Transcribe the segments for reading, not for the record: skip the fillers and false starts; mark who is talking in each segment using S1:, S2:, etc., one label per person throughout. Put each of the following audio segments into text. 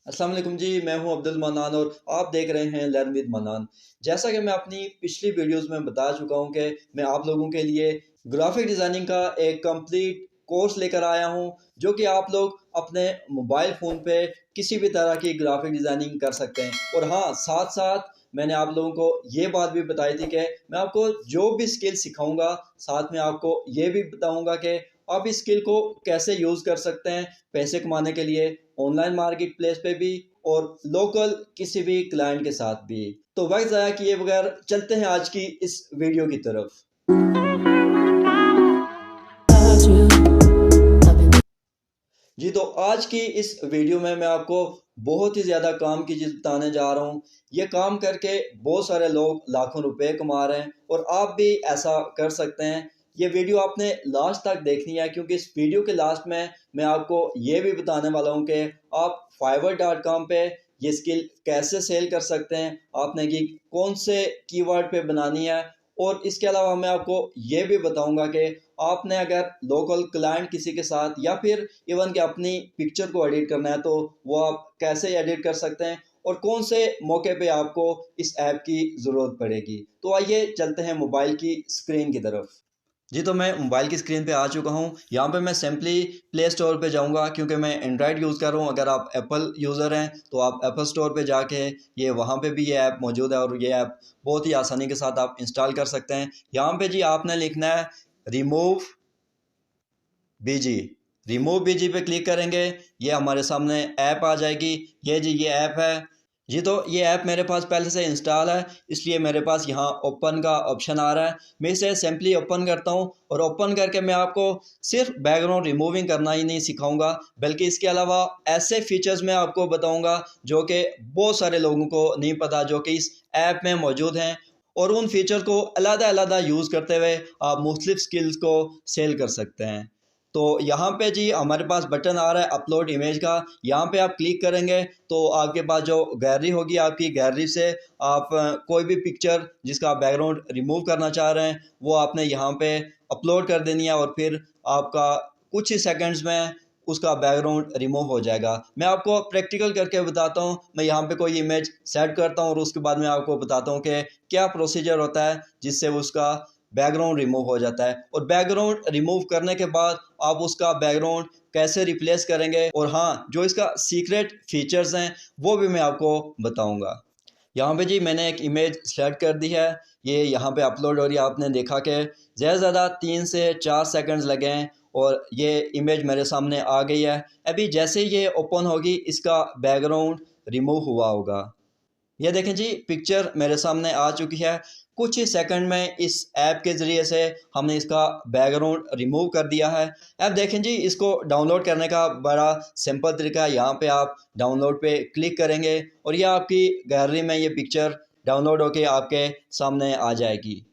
S1: अस्सलाम वालेकुम जी, मैं हूं अब्दुल मन्नान और आप देख रहे हैं लर्न विद मन्नान। जैसा कि मैं अपनी पिछली वीडियोस में बता चुका हूं कि मैं आप लोगों के लिए ग्राफिक डिज़ाइनिंग का एक कंप्लीट कोर्स लेकर आया हूं, जो कि आप लोग अपने मोबाइल फ़ोन पे किसी भी तरह की ग्राफिक डिज़ाइनिंग कर सकते हैं। और हाँ, साथ साथ मैंने आप लोगों को ये बात भी बताई थी कि मैं आपको जो भी स्किल सिखाऊंगा, साथ में आपको ये भी बताऊंगा कि आप इस स्किल को कैसे यूज़ कर सकते हैं पैसे कमाने के लिए, ऑनलाइन मार्केट प्लेस पे भी और लोकल किसी भी क्लाइंट के साथ भी। तो वक्त ज़ाया किए बगैर चलते हैं आज की इस वीडियो की तरफ। जी, तो आज की इस वीडियो में मैं आपको बहुत ही ज़्यादा काम की चीज़ बताने जा रहा हूँ। ये काम करके बहुत सारे लोग लाखों रुपए कमा रहे हैं और आप भी ऐसा कर सकते हैं। ये वीडियो आपने लास्ट तक देखनी है, क्योंकि इस वीडियो के लास्ट में मैं आपको ये भी बताने वाला हूँ कि आप fiverr.com पे ये स्किल कैसे सेल कर सकते हैं, आपने कि कौन से कीवर्ड पे बनानी है। और इसके अलावा मैं आपको ये भी बताऊंगा कि आपने अगर लोकल क्लाइंट किसी के साथ या फिर इवन कि अपनी पिक्चर को एडिट करना है, तो वो आप कैसे एडिट कर सकते हैं और कौन से मौके पे आपको इस ऐप की ज़रूरत पड़ेगी। तो आइए चलते हैं मोबाइल की स्क्रीन की तरफ। जी, तो मैं मोबाइल की स्क्रीन पे आ चुका हूँ। यहाँ पे मैं सिंपली प्ले स्टोर पे जाऊँगा, क्योंकि मैं एंड्रॉयड यूज़ कर रहा हूँ। अगर आप एप्पल यूज़र हैं तो आप एप्पल स्टोर पे जाके ये वहाँ पे भी ये ऐप मौजूद है और ये ऐप बहुत ही आसानी के साथ आप इंस्टॉल कर सकते हैं। यहाँ पे जी आपने लिखना है रिमूव बीजी। रिमूव बीजी पे क्लिक करेंगे, ये हमारे सामने ऐप आ जाएगी। ये जी ये ऐप है। जी, तो ये ऐप मेरे पास पहले से इंस्टॉल है, इसलिए मेरे पास यहाँ ओपन का ऑप्शन आ रहा है। मैं इसे सिंपली ओपन करता हूँ और ओपन करके मैं आपको सिर्फ बैकग्राउंड रिमूविंग करना ही नहीं सिखाऊंगा, बल्कि इसके अलावा ऐसे फीचर्स मैं आपको बताऊंगा जो कि बहुत सारे लोगों को नहीं पता, जो कि इस ऐप में मौजूद हैं। और उन फीचर को अलग अलग यूज़ करते हुए आप मुख्तलिफ स्किल्स को सेल कर सकते हैं। तो यहाँ पे जी हमारे पास बटन आ रहा है अपलोड इमेज का। यहाँ पे आप क्लिक करेंगे तो आपके पास जो गैलरी होगी, आपकी गैलरी से आप कोई भी पिक्चर जिसका आप बैकग्राउंड रिमूव करना चाह रहे हैं वो आपने यहाँ पे अपलोड कर देनी है और फिर आपका कुछ ही सेकंड्स में उसका बैकग्राउंड रिमूव हो जाएगा। मैं आपको प्रैक्टिकल करके बताता हूँ। मैं यहाँ पे कोई इमेज सेट करता हूँ और उसके बाद मैं आपको बताता हूँ कि क्या प्रोसीजर होता है जिससे उसका बैकग्राउंड रिमूव हो जाता है। और बैकग्राउंड रिमूव करने के बाद आप उसका बैकग्राउंड कैसे रिप्लेस करेंगे, और हाँ, जो इसका सीक्रेट फीचर्स हैं वो भी मैं आपको बताऊंगा। यहाँ पे जी मैंने एक इमेज सेलेक्ट कर दी है, ये यहाँ पे अपलोड हो रही है। आपने देखा कि ज़्यादा से ज़्यादा 3 से 4 सेकंड्स लगे हैं और ये इमेज मेरे सामने आ गई है। अभी जैसे ही ये ओपन होगी इसका बैकग्राउंड रिमूव हुआ होगा। ये देखें जी पिक्चर मेरे सामने आ चुकी है। कुछ ही सेकंड में इस ऐप के ज़रिए से हमने इसका बैकग्राउंड रिमूव कर दिया है। अब देखें जी, इसको डाउनलोड करने का बड़ा सिंपल तरीका है। यहाँ पे आप डाउनलोड पे क्लिक करेंगे और ये आपकी गैलरी में ये पिक्चर डाउनलोड होके आपके सामने आ जाएगी।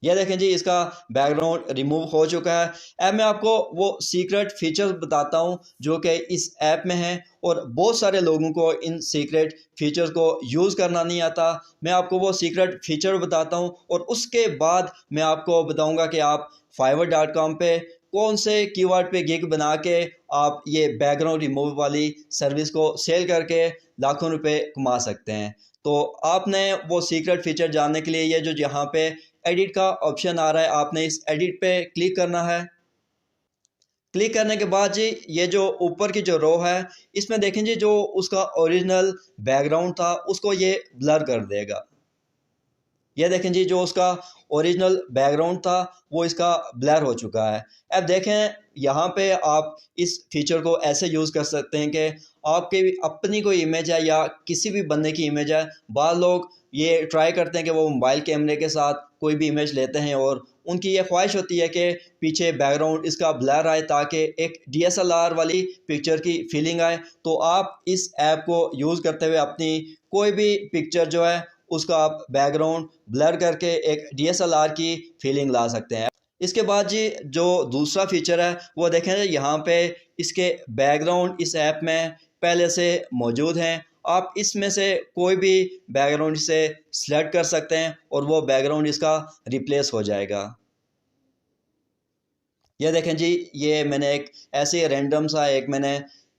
S1: ये देखें जी इसका बैकग्राउंड रिमूव हो चुका है। अब मैं आपको वो सीक्रेट फीचर्स बताता हूँ जो कि इस ऐप में हैं, और बहुत सारे लोगों को इन सीक्रेट फीचर्स को यूज़ करना नहीं आता। मैं आपको वो सीक्रेट फीचर बताता हूँ और उसके बाद मैं आपको बताऊँगा कि आप fiverr.com पे कौन से कीवर्ड पे गिग बना के आप ये बैकग्राउंड रिमूव वाली सर्विस को सेल करके लाखों रुपए कमा सकते हैं। तो आपने वो सीक्रेट फीचर जानने के लिए ये जो यहाँ पे एडिट का ऑप्शन आ रहा है, आपने इस एडिट पे क्लिक करना है। क्लिक करने के बाद जी ये जो ऊपर की जो रो है, इसमें देखें जी जो उसका ओरिजिनल बैकग्राउंड था उसको ये ब्लर कर देगा। ये देखें जी जो उसका ओरिजिनल बैकग्राउंड था वो इसका ब्लर हो चुका है। अब देखें यहाँ पे आप इस फीचर को ऐसे यूज़ कर सकते हैं कि आपके अपनी कोई इमेज है या किसी भी बंदे की इमेज है। बाद लोग ये ट्राई करते हैं कि वो मोबाइल कैमरे के साथ कोई भी इमेज लेते हैं और उनकी ये ख्वाहिश होती है कि पीछे बैकग्राउंड इसका ब्लर आए ताकि एक डीएसएलआर वाली पिक्चर की फीलिंग आए। तो आप इस ऐप को यूज़ करते हुए अपनी कोई भी पिक्चर जो है उसका आप बैकग्राउंड ब्लर करके एक डीएसएलआर की फीलिंग ला सकते हैं। इसके बाद जी जो दूसरा फीचर है वो देखें यहाँ पे इसके बैकग्राउंड इस ऐप में पहले से मौजूद हैं। आप इसमें से कोई भी बैकग्राउंड से सिलेक्ट कर सकते हैं और वो बैकग्राउंड इसका रिप्लेस हो जाएगा। ये देखें जी ये मैंने एक ऐसे रैंडम सा एक मैंने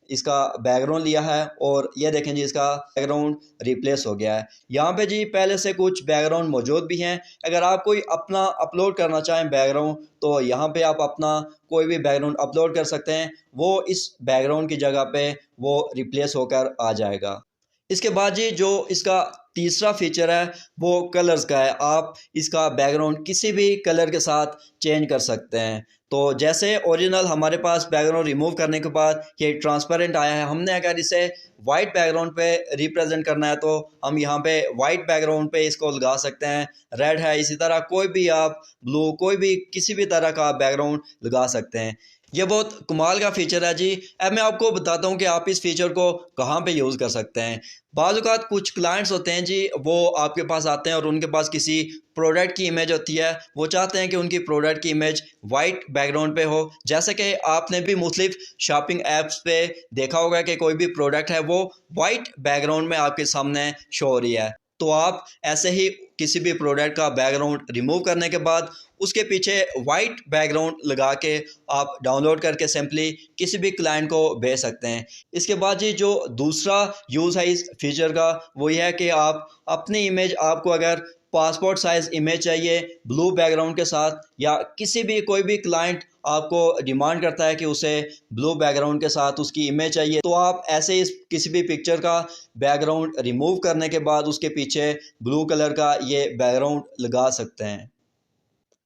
S1: इसका बैकग्राउंड लिया है और ये देखें जी इसका बैकग्राउंड रिप्लेस हो गया है। यहाँ पे जी पहले से कुछ बैकग्राउंड मौजूद भी हैं। अगर आप कोई अपना अपलोड करना चाहें बैकग्राउंड, तो यहाँ पे आप अपना कोई भी बैकग्राउंड अपलोड कर सकते हैं, वो इस बैकग्राउंड की जगह पे वो रिप्लेस होकर आ जाएगा। इसके बाद जी जो इसका तीसरा फीचर है वो कलर्स का है। आप इसका बैकग्राउंड किसी भी कलर के साथ चेंज कर सकते हैं। तो जैसे ओरिजिनल हमारे पास बैकग्राउंड रिमूव करने के बाद ये ट्रांसपेरेंट आया है, हमने अगर इसे वाइट बैकग्राउंड पे रिप्रेजेंट करना है तो हम यहाँ पे वाइट बैकग्राउंड पे इसको लगा सकते हैं। रेड है, इसी तरह कोई भी आप ब्लू, कोई भी किसी भी तरह का बैकग्राउंड लगा सकते हैं। ये बहुत कमाल का फीचर है जी। अब मैं आपको बताता हूँ कि आप इस फीचर को कहाँ पे यूज़ कर सकते हैं। बाज़ औक़ात कुछ क्लाइंट्स होते हैं जी, वो आपके पास आते हैं और उनके पास किसी प्रोडक्ट की इमेज होती है, वो चाहते हैं कि उनकी प्रोडक्ट की इमेज वाइट बैकग्राउंड पे हो। जैसे कि आपने भी मुख्तलिफ शॉपिंग ऐप्स पे देखा होगा कि कोई भी प्रोडक्ट है वो वाइट बैकग्राउंड में आपके सामने शो हो रही है। तो आप ऐसे ही किसी भी प्रोडक्ट का बैकग्राउंड रिमूव करने के बाद उसके पीछे वाइट बैकग्राउंड लगा के आप डाउनलोड करके सिंपली किसी भी क्लाइंट को भेज सकते हैं। इसके बाद जी जो दूसरा यूज़ है इस फीचर का वो ये है कि आप अपनी इमेज, आपको अगर पासपोर्ट साइज़ इमेज चाहिए ब्लू बैकग्राउंड के साथ, या किसी भी कोई भी क्लाइंट आपको डिमांड करता है कि उसे ब्लू बैकग्राउंड के साथ उसकी इमेज चाहिए, तो आप ऐसे इस किसी भी पिक्चर का बैकग्राउंड रिमूव करने के बाद उसके पीछे ब्लू कलर का ये बैकग्राउंड लगा सकते हैं।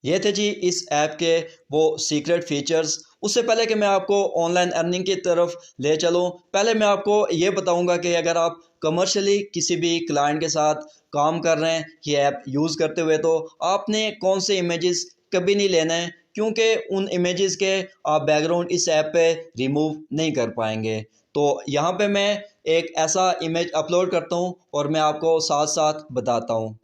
S1: ये थे जी इस ऐप के वो सीक्रेट फीचर्स। उससे पहले कि मैं आपको ऑनलाइन अर्निंग की तरफ ले चलूँ, पहले मैं आपको ये बताऊंगा कि अगर आप कमर्शियली किसी भी क्लाइंट के साथ काम कर रहे हैं ये ऐप यूज़ करते हुए, तो आपने कौन से इमेजेस कभी नहीं लेना है, क्योंकि उन इमेजेस के आप बैकग्राउंड इस ऐप पे रिमूव नहीं कर पाएंगे। तो यहाँ पे मैं एक ऐसा इमेज अपलोड करता हूँ और मैं आपको साथ साथ बताता हूँ।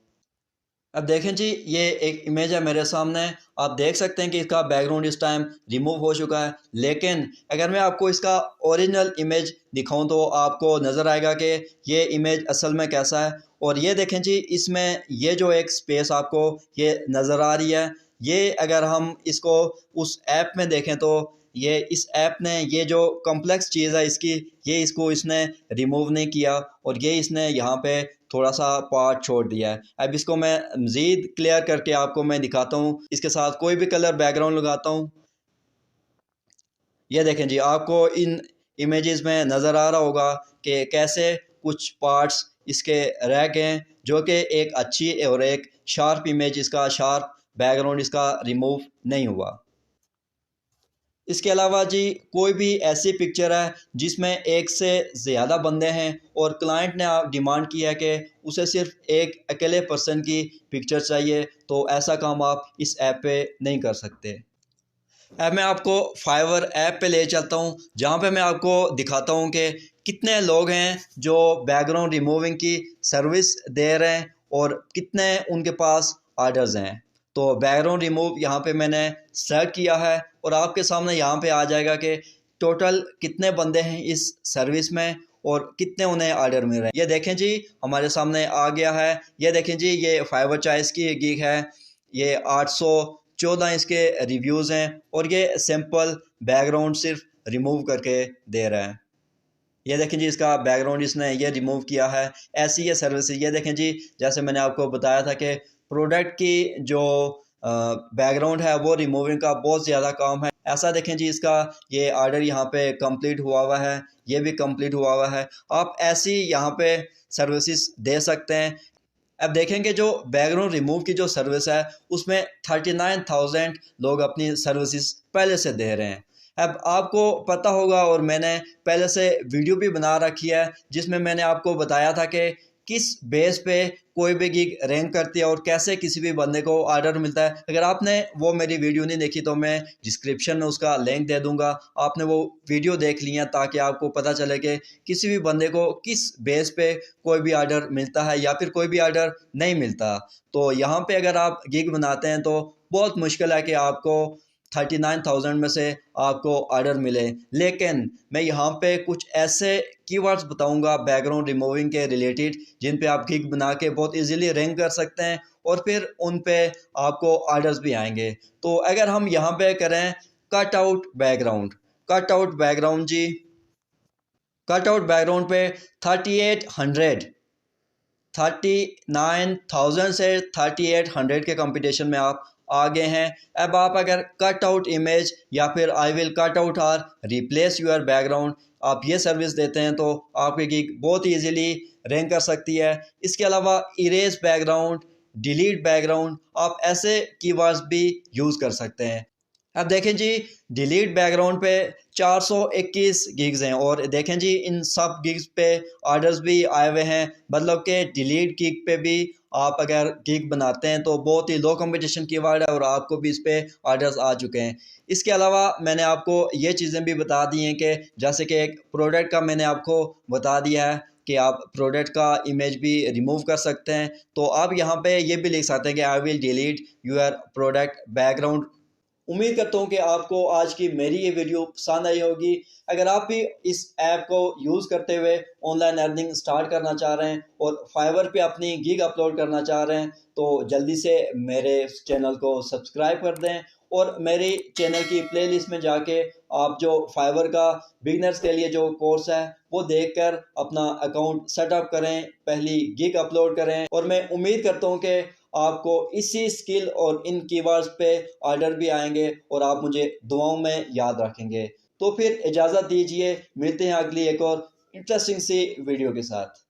S1: अब देखें जी ये एक इमेज है मेरे सामने, आप देख सकते हैं कि इसका बैकग्राउंड इस टाइम रिमूव हो चुका है। लेकिन अगर मैं आपको इसका ओरिजिनल इमेज दिखाऊं तो आपको नज़र आएगा कि ये इमेज असल में कैसा है। और ये देखें जी इसमें ये जो एक स्पेस आपको ये नज़र आ रही है, ये अगर हम इसको उस ऐप में देखें तो ये इस ऐप ने ये जो कॉम्प्लेक्स चीज़ है इसकी, ये इसको इसने रिमूव नहीं किया और ये इसने यहाँ पे थोड़ा सा पार्ट छोड़ दिया है। अब इसको मैं मज़ीद क्लियर करके आपको मैं दिखाता हूँ, इसके साथ कोई भी कलर बैकग्राउंड लगाता हूँ। ये देखें जी आपको इन इमेजेस में नज़र आ रहा होगा कि कैसे कुछ पार्ट्स इसके रह गए हैं, जो कि एक अच्छी और एक शार्प इमेज, इसका शार्प बैकग्राउंड इसका रिमूव नहीं हुआ। इसके अलावा जी कोई भी ऐसी पिक्चर है जिसमें एक से ज़्यादा बंदे हैं और क्लाइंट ने डिमांड की है कि उसे सिर्फ एक अकेले पर्सन की पिक्चर चाहिए, तो ऐसा काम आप इस ऐप पे नहीं कर सकते। अब मैं आपको फाइवर ऐप पे ले चलता हूँ, जहाँ पे मैं आपको दिखाता हूँ कि कितने लोग हैं जो बैकग्राउंड रिमूविंग की सर्विस दे रहे हैं और कितने उनके पास आर्डर्स हैं। तो बैकग्राउंड रिमूव यहाँ पे मैंने सेलेक्ट किया है और आपके सामने यहाँ पे आ जाएगा कि टोटल कितने बंदे हैं इस सर्विस में और कितने उन्हें आर्डर मिल रहे हैं। ये देखें जी हमारे सामने आ गया है। ये देखें जी ये फाइवर चॉइस की गिग है, ये 814 इसके रिव्यूज़ हैं और ये सिंपल बैकग्राउंड सिर्फ रिमूव करके दे रहा है। ये देखें जी इसका बैकग्राउंड इसने ये रिमूव किया है। ऐसी ये सर्विस, ये देखें जी जैसे मैंने आपको बताया था कि प्रोडक्ट की जो बैकग्राउंड है वो रिमूविंग का बहुत ज़्यादा काम है। ऐसा देखें जी इसका ये ऑर्डर यहाँ पे कंप्लीट हुआ हुआ है, ये भी कंप्लीट हुआ हुआ है। आप ऐसी यहाँ पे सर्विसेज दे सकते हैं। अब देखेंगे जो बैकग्राउंड रिमूव की जो सर्विस है उसमें 39,000 लोग अपनी सर्विसेज पहले से दे रहे हैं। अब आपको पता होगा और मैंने पहले से वीडियो भी बना रखी है जिसमें मैंने आपको बताया था कि किस बेस पे कोई भी गिग रैंक करती है और कैसे किसी भी बंदे को ऑर्डर मिलता है। अगर आपने वो मेरी वीडियो नहीं देखी तो मैं डिस्क्रिप्शन में उसका लिंक दे दूंगा, आपने वो वीडियो देख लिया ताकि आपको पता चले कि किसी भी बंदे को किस बेस पे कोई भी ऑर्डर मिलता है या फिर कोई भी ऑर्डर नहीं मिलता। तो यहाँ पे अगर आप गिग बनाते हैं तो बहुत मुश्किल है कि आपको 39,000 में से आपको ऑर्डर मिले। लेकिन मैं यहाँ पे कुछ ऐसे कीवर्ड्स बताऊंगा बैकग्राउंड रिमूविंग के रिलेटेड जिन पे आप गिग बना के बहुत इजीली रैंक कर सकते हैं और फिर उन पे आपको ऑर्डर्स भी आएंगे। तो अगर हम यहाँ पे करें कट आउट बैकग्राउंड जी, कटआउट बैकग्राउंड पे 39,000 से 3800 के कंपटीशन में आप आगे हैं। अब आप अगर कट आउट इमेज या फिर आई विल कट आउट और रिप्लेस यूर बैकग्राउंड आप ये सर्विस देते हैं तो आपकी गिग बहुत ईजीली रैंक कर सकती है। इसके अलावा इरेज बैकग्राउंड, डिलीट बैकग्राउंड, आप ऐसे कीवर्ड्स भी यूज़ कर सकते हैं। अब देखें जी, डिलीट बैकग्राउंड पे 421 गिग्स हैं और देखें जी इन सब गिग्स पे ऑर्डर्स भी आए हुए हैं। मतलब कि डिलीट गिग पे भी आप अगर गिग बनाते हैं तो बहुत ही लो कंपटीशन कीवर्ड है और आपको भी इस पे ऑर्डर्स आ चुके हैं। इसके अलावा मैंने आपको ये चीज़ें भी बता दी हैं कि जैसे कि एक प्रोडक्ट का मैंने आपको बता दिया है कि आप प्रोडक्ट का इमेज भी रिमूव कर सकते हैं। तो आप यहाँ पे ये भी लिख सकते हैं कि I will delete your product background. उम्मीद करता हूँ कि आपको आज की मेरी ये वीडियो पसंद आई होगी। अगर आप भी इस ऐप को यूज़ करते हुए ऑनलाइन अर्निंग स्टार्ट करना चाह रहे हैं और फाइवर पे अपनी गिग अपलोड करना चाह रहे हैं तो जल्दी से मेरे चैनल को सब्सक्राइब कर दें और मेरे चैनल की प्लेलिस्ट में जाके आप जो फाइवर का बिगनर्स के लिए जो कोर्स है वो देखकर अपना अकाउंट सेटअप करें, पहली गिग अपलोड करें और मैं उम्मीद करता हूँ कि आपको इसी स्किल और इन कीवर्ड्स पे ऑर्डर भी आएंगे और आप मुझे दुआओं में याद रखेंगे। तो फिर इजाज़त दीजिए, मिलते हैं अगली एक और इंटरेस्टिंग सी वीडियो के साथ।